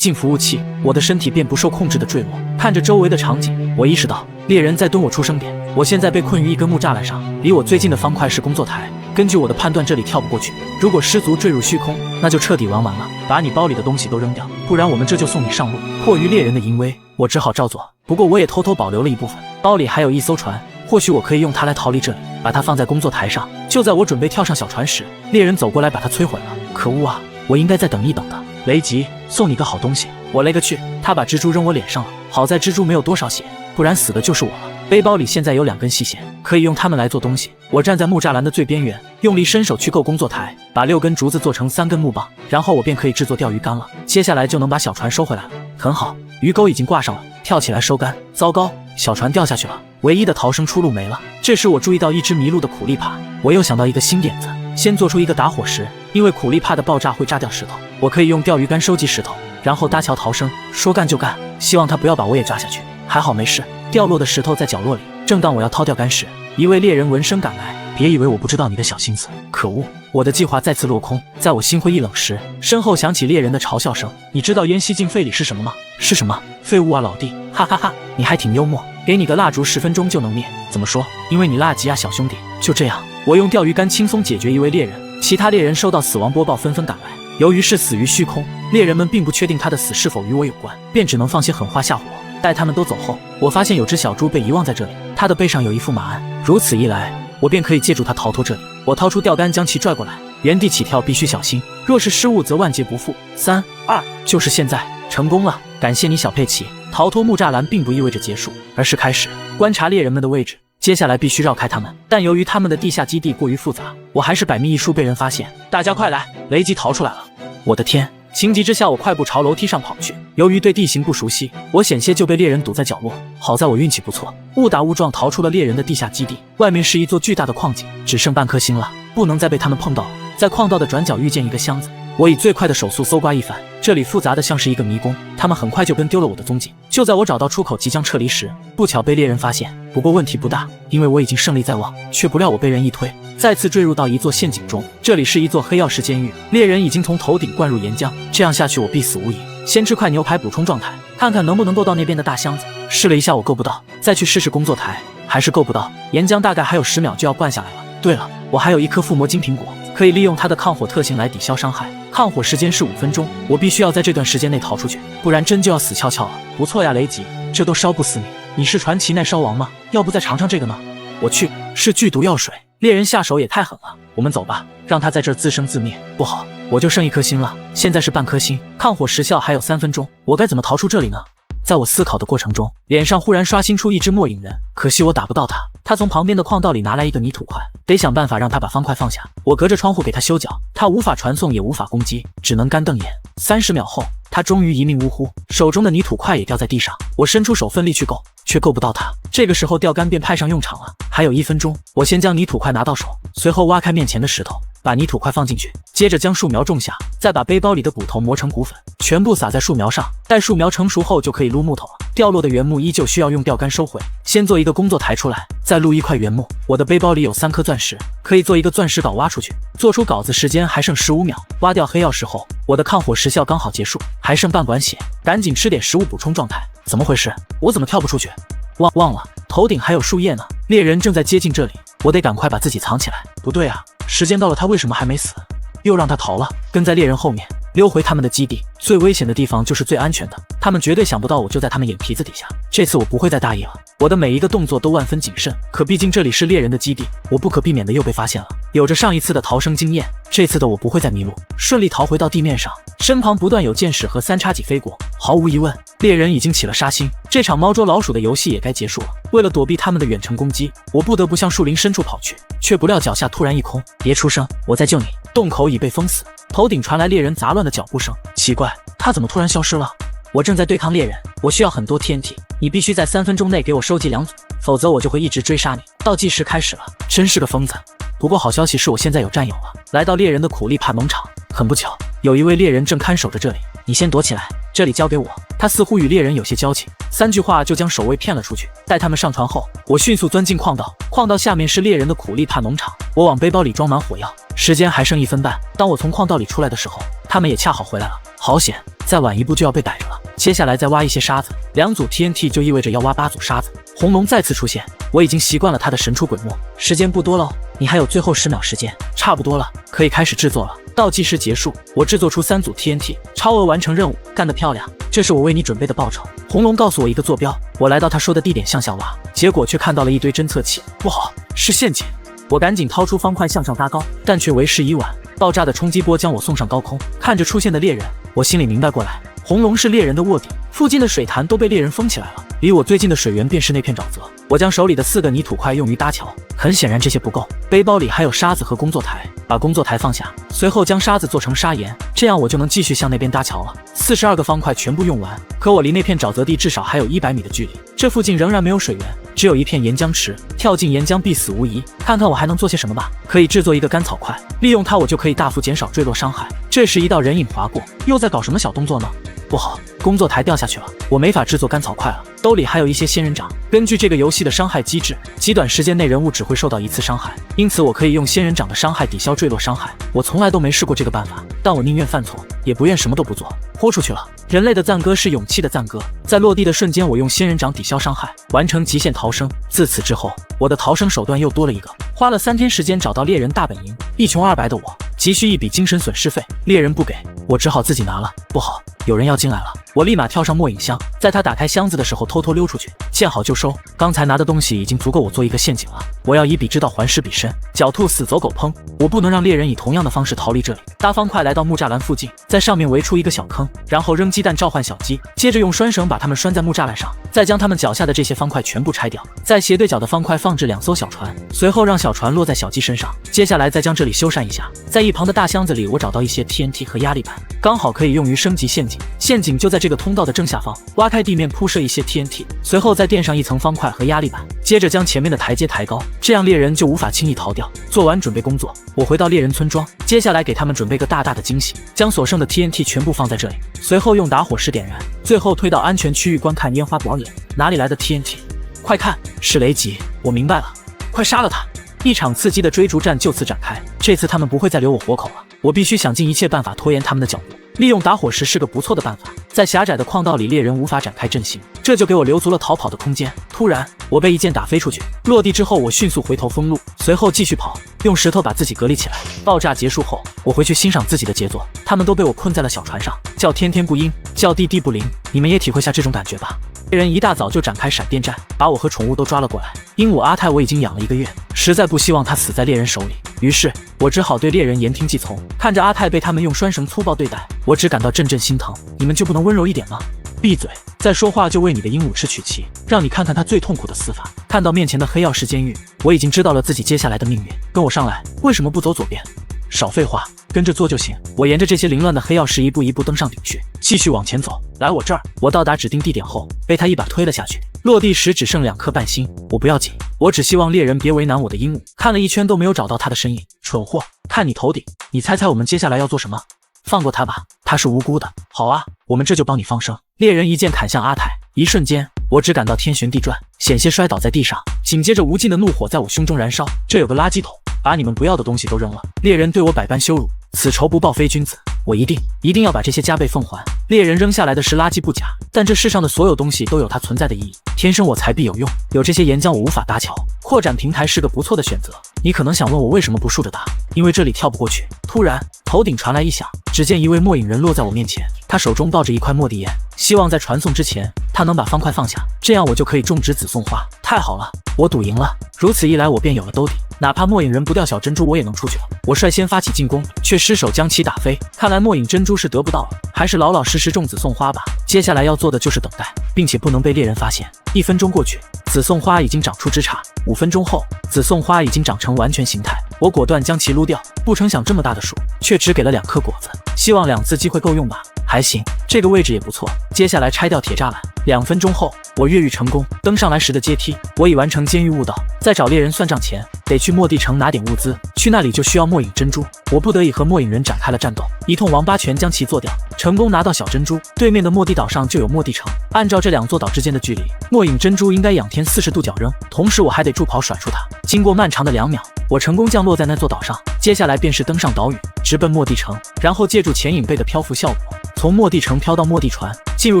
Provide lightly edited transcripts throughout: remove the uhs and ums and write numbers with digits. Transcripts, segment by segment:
进服务器，我的身体便不受控制的坠落。看着周围的场景，我意识到猎人在蹲我出生点。我现在被困于一根木栅栏上，离我最近的方块是工作台。根据我的判断，这里跳不过去。如果失足坠入虚空，那就彻底玩完了。把你包里的东西都扔掉，不然我们这就送你上路。迫于猎人的淫威，我只好照做。不过我也偷偷保留了一部分，包里还有一艘船，或许我可以用它来逃离这里。把它放在工作台上。就在我准备跳上小船时，猎人走过来把它摧毁了。可恶啊！我应该再等一等的。雷吉，送你个好东西。我勒个去！他把蜘蛛扔我脸上了。好在蜘蛛没有多少血，不然死的就是我了。背包里现在有2根细线，可以用它们来做东西。我站在木栅栏的最边缘，用力伸手去够工作台，把6根竹子做成3根木棒，然后我便可以制作钓鱼竿了。接下来就能把小船收回来了。很好，鱼钩已经挂上了，跳起来收竿。糟糕，小船掉下去了，唯一的逃生出路没了。这时我注意到一只迷路的苦力怕，我又想到一个新点子，先做出一个打火石，因为苦力怕的爆炸会炸掉石头，我可以用钓鱼竿收集石头，然后搭桥逃生。说干就干，希望他不要把我也炸下去。还好没事，掉落的石头在角落里。正当我要掏钓竿时，一位猎人闻声赶来。别以为我不知道你的小心思，可恶！我的计划再次落空。在我心灰意冷时，身后响起猎人的嘲笑声。你知道烟吸进肺里是什么吗？是什么？废物啊，老弟！哈哈哈，你还挺幽默。给你个蜡烛，10分钟就能灭。怎么说？因为你辣极啊，小兄弟。就这样，我用钓鱼竿轻松解决一位猎人。其他猎人收到死亡播报，纷纷赶来。由于是死于虚空，猎人们并不确定他的死是否与我有关，便只能放些狠话吓唬我。待他们都走后，我发现有只小猪被遗忘在这里，它的背上有一副马鞍。如此一来，我便可以借助它逃脱这里。我掏出钓竿将其拽过来，原地起跳必须小心，若是失误则万劫不复。3、2，就是现在！成功了，感谢你小佩奇。逃脱木栅栏并不意味着结束，而是开始。观察猎人们的位置，接下来必须绕开他们，但由于他们的地下基地过于复杂，我还是百密一疏被人发现。大家快来，雷吉逃出来了！我的天！情急之下，我快步朝楼梯上跑去。由于对地形不熟悉，我险些就被猎人堵在角落。好在我运气不错，误打误撞逃出了猎人的地下基地。外面是一座巨大的矿井，只剩半颗星了，不能再被他们碰到了。在矿道的转角遇见一个箱子，我以最快的手速搜刮一番。这里复杂的像是一个迷宫，他们很快就跟丢了我的踪迹。就在我找到出口即将撤离时，不巧被猎人发现。不过问题不大，因为我已经胜利在望。却不料我被人一推，再次坠入到一座陷阱中。这里是一座黑曜石监狱，猎人已经从头顶灌入岩浆，这样下去我必死无疑。先吃块牛排补充状态，看看能不能够到那边的大箱子。试了一下我够不到，再去试试工作台，还是够不到。岩浆大概还有10秒就要灌下来了。对了，我还有一颗附魔金苹果，可以利用它的抗火特性来抵消伤害。抗火时间是5分钟，我必须要在这段时间内逃出去，不然真就要死翘翘了。不错呀，雷吉，这都烧不死你。你是传奇耐烧王吗？要不再尝尝这个呢？我去，是剧毒药水。猎人下手也太狠了。我们走吧，让他在这儿自生自灭。不好，我就剩1颗星了，现在是半颗星，抗火时效还有3分钟，我该怎么逃出这里呢？在我思考的过程中，脸上忽然刷新出一只末影人，可惜我打不到他。他从旁边的矿道里拿来一个泥土块，得想办法让他把方块放下。我隔着窗户给他修脚，他无法传送也无法攻击，只能干瞪眼。30秒后，他终于一命呜呼，手中的泥土块也掉在地上。我伸出手奋力去够，却够不到他。这个时候钓竿便派上用场了。还有1分钟，我先将泥土块拿到手，随后挖开面前的石头，把泥土块放进去，接着将树苗种下，再把背包里的骨头磨成骨粉，全部撒在树苗上。待树苗成熟后就可以撸木头了。掉落的原木依旧需要用钓竿收回。先做一个工作台出来，再撸一块原木。我的背包里有3颗钻石，可以做一个钻石镐挖出去。做出镐子时间还剩15秒。挖掉黑曜石后，我的抗火时效刚好结束，还剩半管血，赶紧吃点食物补充状态。怎么回事？我怎么跳不出去？忘了，头顶还有树叶呢。猎人正在接近这里，我得赶快把自己藏起来。不对啊，时间到了，他为什么还没死？又让他逃了。跟在猎人后面，溜回他们的基地。最危险的地方就是最安全的，他们绝对想不到我就在他们眼皮子底下。这次我不会再大意了，我的每一个动作都万分谨慎。可毕竟这里是猎人的基地，我不可避免的又被发现了。有着上一次的逃生经验，这次的我不会再迷路，顺利逃回到地面上。身旁不断有箭矢和3叉戟飞过，毫无疑问，猎人已经起了杀心。这场猫捉老鼠的游戏也该结束了。为了躲避他们的远程攻击，我不得不向树林深处跑去，却不料脚下突然一空。别出声，我在救你。洞口已被封死。头顶传来猎人杂乱的脚步声，奇怪，他怎么突然消失了？我正在对抗猎人，我需要很多 TNT， 你必须在3分钟内给我收集2组，否则我就会一直追杀你。倒计时开始了，真是个疯子。不过好消息是我现在有战友了。来到猎人的苦力怕农场，很不巧，有一位猎人正看守着这里。你先躲起来，这里交给我。他似乎与猎人有些交情，3句话就将守卫骗了出去。待他们上船后，我迅速钻进矿道，矿道下面是猎人的苦力怕农场。我往背包里装满火药，时间还剩1分半。当我从矿道里出来的时候，他们也恰好回来了。好险，再晚一步就要被逮着了。接下来再挖一些沙子，2组 TNT 就意味着要挖8组沙子。红龙再次出现，我已经习惯了他的神出鬼没。时间不多了，你还有最后10秒时间，差不多了，可以开始制作了。倒计时结束，我制作出3组 TNT， 超额完成任务，干得漂亮！这是我为你准备的报酬。红龙告诉我一个坐标，我来到他说的地点向下挖，结果却看到了一堆侦测器，不好，是陷阱！我赶紧掏出方块向上搭高，但却为时已晚，爆炸的冲击波将我送上高空。看着出现的猎人，我心里明白过来，红龙是猎人的卧底，附近的水潭都被猎人封起来了，离我最近的水源便是那片沼泽。我将手里的4个泥土块用于搭桥，很显然这些不够，背包里还有沙子和工作台，把工作台放下，随后将沙子做成砂岩，这样我就能继续向那边搭桥了。42个方块全部用完，可我离那片沼泽地至少还有100米的距离，这附近仍然没有水源，只有一片岩浆池，跳进岩浆必死无疑。看看我还能做些什么吧。可以制作一个干草块，利用它我就可以大幅减少坠落伤害。这时一道人影划过，又在搞什么小动作呢？不好，工作台掉下去了，我没法制作干草块了。兜里还有一些仙人掌，根据这个游戏的伤害机制，极短时间内人物只会受到1次伤害，因此我可以用仙人掌的伤害抵消坠落伤害。我从来都没试过这个办法，但我宁愿犯错，也不愿什么都不做。豁出去了！人类的赞歌是勇气的赞歌，在落地的瞬间，我用仙人掌抵消伤害，完成极限逃生。自此之后，我的逃生手段又多了一个。花了3天时间找到猎人大本营，一穷二白的我急需一笔精神损失费，猎人不给，我只好自己拿了。不好，有人要进来了！我立马跳上末影箱，在他打开箱子的时候偷偷溜出去，见好就收。刚才拿的东西已经足够我做一个陷阱了，我要以彼之道还施彼身，狡兔死走狗烹。我不能让猎人以同样的方式逃离这里。搭方块来到木栅栏附近，在上面围出一个小坑，然后扔鸡蛋召唤小鸡，接着用拴绳把它们拴在木栅栏上，再将它们脚下的这些方块全部拆掉，在斜对角的方块放置2艘小船，随后让小船落在小鸡身上，接下来再将这里修缮一下。在一旁的大箱子里，我找到一些 TNT 和压力板，刚好可以用于升级陷阱。陷阱就在这个通道的正下方，挖开地面铺设一些 TNT， 随后再垫上一层方块和压力板，接着将前面的台阶抬高，这样猎人就无法轻易逃掉。做完准备工作，我回到猎人村庄，接下来给他们准备个大大的惊喜，将所剩的 TNT 全部放在这里，随后用打火石点燃，最后推到安全区域观看烟花表演。哪里来的 TNT？ 快看，是雷吉！我明白了，快杀了他！一场刺激的追逐战就此展开，这次他们不会再留我活口了，我必须想尽一切办法拖延他们的脚步。利用打火石是个不错的办法，在狭窄的矿道里，猎人无法展开阵型，这就给我留足了逃跑的空间。突然，我被一箭打飞出去，落地之后，我迅速回头封路，随后继续跑，用石头把自己隔离起来。爆炸结束后，我回去欣赏自己的杰作，他们都被我困在了小船上，叫天天不应，叫地地不灵，你们也体会下这种感觉吧。猎人一大早就展开闪电战，把我和宠物都抓了过来。鹦鹉阿泰我已经养了1个月，实在不希望它死在猎人手里，于是我只好对猎人言听计从。看着阿泰被他们用拴绳粗暴对待，我只感到阵阵心疼。你们就不能温柔一点吗？闭嘴！再说话就为你的鹦鹉吃曲奇，让你看看他最痛苦的死法。看到面前的黑曜石监狱，我已经知道了自己接下来的命运。跟我上来，为什么不走左边？少废话，跟着做就行。我沿着这些凌乱的黑曜石一步一步登上顶去，继续往前走。来我这儿。我到达指定地点后，被他一把推了下去。落地时只剩2颗半星，我不要紧，我只希望猎人别为难我的鹦鹉。看了一圈都没有找到他的身影，蠢货！看你头顶，你猜猜我们接下来要做什么？放过他吧，他是无辜的。好啊，我们这就帮你放生。猎人一剑砍向阿泰，一瞬间，我只感到天旋地转，险些摔倒在地上。紧接着，无尽的怒火在我胸中燃烧。这有个垃圾桶，把你们不要的东西都扔了。猎人对我百般羞辱，此仇不报非君子。我一定要把这些加倍奉还。猎人扔下来的是垃圾不假，但这世上的所有东西都有它存在的意义。天生我材必有用，有这些岩浆我无法搭桥，扩展平台是个不错的选择。你可能想问我为什么不竖着搭，因为这里跳不过去。突然，头顶传来一响，只见一位末影人落在我面前，他手中抱着一块末地岩，希望在传送之前，他能把方块放下，这样我就可以种植紫宋花。太好了，我赌赢了。如此一来，我便有了兜底，哪怕末影人不掉小珍珠，我也能出去了。我率先发起进攻，却失手将其打飞。看来末影珍珠是得不到了，还是老老实实种紫宋花吧。接下来要做的就是等待，并且不能被猎人发现。1分钟过去，紫宋花已经长出枝杈。5分钟后，紫宋花已经长成完全形态。我果断将其撸掉，不成想这么大的树，却只给了2颗果子。希望2次机会够用吧。还行，这个位置也不错。接下来拆掉铁栅栏。2分钟后，我越狱成功，登上来时的阶梯，我已完成监狱悟道，在找猎人算账前，得去末地城拿点物资，去那里就需要末影珍珠。我不得已和末影人展开了战斗，一通王八拳将其做掉，成功拿到小珍珠。对面的末地岛上就有末地城，按照这2座岛之间的距离，末影珍珠应该仰天40度角扔，同时我还得助跑甩出它。经过漫长的2秒，我成功降落在那座岛上，接下来便是登上岛屿，直奔末地城，然后借助潜影背的漂浮效果，从末地城飘到末地船，进入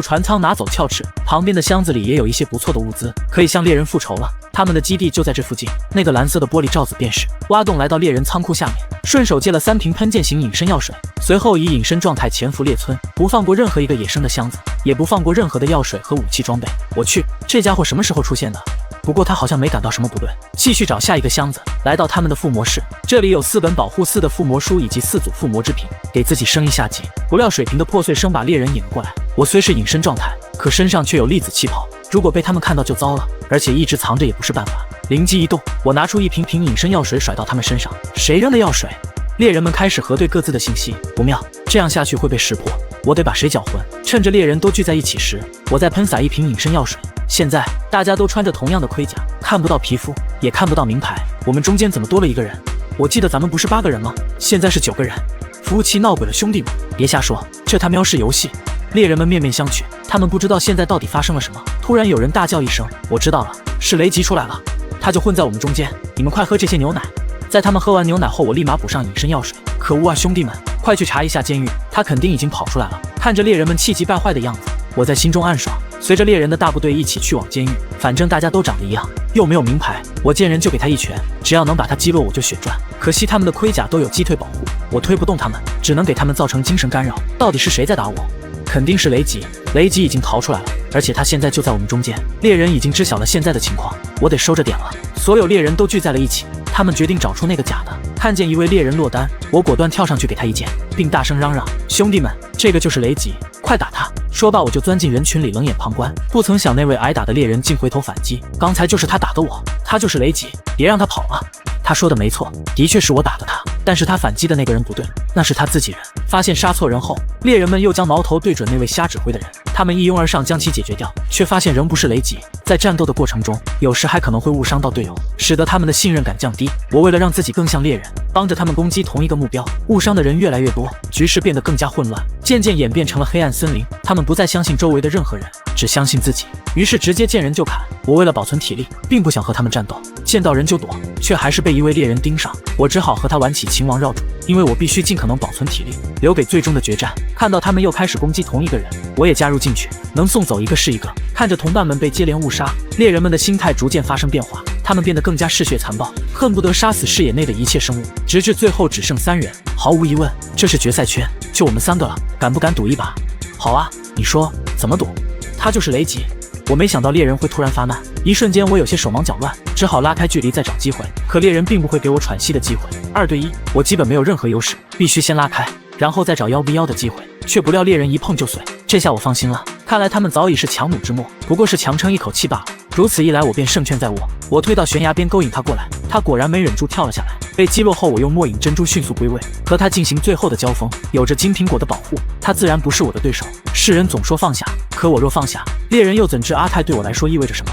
船舱拿走鞘翅。旁边的箱子里也有一些不错的物资，可以向猎人复仇了。他们的基地就在这附近，那个蓝色的玻璃罩子便是。挖洞来到猎人仓库下面，顺手借了3瓶喷溅型隐身药水，随后以隐身状态潜伏猎村，不放过任何一个野生的箱子，也不放过任何的药水和武器装备。我去，这家伙什么时候出现的？不过他好像没感到什么不对，继续找下一个箱子，来到他们的附魔室，这里有4本保护4的附魔书以及4组附魔之品，给自己升一下级。不料水瓶的破碎声把猎人引了过来，我虽是隐身状态，可身上却有粒子气泡，如果被他们看到就糟了，而且一直藏着也不是办法。灵机一动，我拿出1瓶隐身药水甩到他们身上。谁扔的药水？猎人们开始核对各自的信息，不妙，这样下去会被识破，我得把谁搅浑。趁着猎人都聚在一起时，我再喷洒1瓶隐身药水。现在大家都穿着同样的盔甲，看不到皮肤，也看不到名牌。我们中间怎么多了1个人？我记得咱们不是8个人吗？现在是9个人。服务器闹鬼了，兄弟们，别瞎说，这他喵是游戏。猎人们面面相觑，他们不知道现在到底发生了什么。突然有人大叫一声，我知道了，是雷吉出来了，他就混在我们中间，你们快喝这些牛奶。在他们喝完牛奶后，我立马补上隐身药水。可恶啊，兄弟们，快去查一下监狱，他肯定已经跑出来了。看着猎人们气急败坏的样子，我在心中暗爽，随着猎人的大部队一起去往监狱。反正大家都长得一样，又没有名牌，我见人就给他一拳，只要能把他击落我就血赚。可惜他们的盔甲都有击退保护，我推不动他们，只能给他们造成精神干扰。到底是谁在打我？肯定是雷吉，雷吉已经逃出来了，而且他现在就在我们中间。猎人已经知晓了现在的情况，我得收着点了。所有猎人都聚在了一起，他们决定找出那个假的。看见一位猎人落单，我果断跳上去给他一剑，并大声嚷嚷：兄弟们，这个就是雷吉，快打他！说罢我就钻进人群里冷眼旁观。不曾想那位挨打的猎人竟回头反击，刚才就是他打的我，他就是雷吉，别让他跑了。他说的没错，的确是我打的他，但是他反击的那个人不对，那是他自己人。发现杀错人后，猎人们又将矛头对准那位瞎指挥的人，他们一拥而上将其解决掉，却发现仍不是雷吉。在战斗的过程中，有时还可能会误伤到队友，使得他们的信任感降低。我为了让自己更像猎人，帮着他们攻击同一个目标，误伤的人越来越多，局势变得更加混乱，渐渐演变成了黑暗森林。他们不再相信周围的任何人，只相信自己，于是直接见人就砍。我为了保存体力，并不想和他们战斗，见到人就躲，却还是被一位猎人盯上。我只好和他玩起秦王绕柱，因为我必须尽可能保存体力，留给最终的决战。看到他们又开始攻击同一个人，我也加入进去，能送走一个是一个。看着同伴们被接连误杀，猎人们的心态逐渐发生变化，他们变得更加嗜血残暴，恨不得杀死视野内的一切生物，直至最后只剩3人。毫无疑问，这是决赛圈，就我们3个了，敢不敢赌一把？好啊，你说怎么赌？他就是雷吉。我没想到猎人会突然发难，一瞬间我有些手忙脚乱，只好拉开距离再找机会。可猎人并不会给我喘息的机会，2对1，我基本没有任何优势，必须先拉开，然后再找1v1的机会。却不料猎人一碰就碎，这下我放心了，看来他们早已是强弩之末，不过是强撑一口气罢了。如此一来，我便胜券在握。我推到悬崖边勾引他过来，他果然没忍住跳了下来。被击落后，我用末影珍珠迅速归位，和他进行最后的交锋。有着金苹果的保护，他自然不是我的对手。世人总说放下，可我若放下，猎人又怎知阿泰对我来说意味着什么？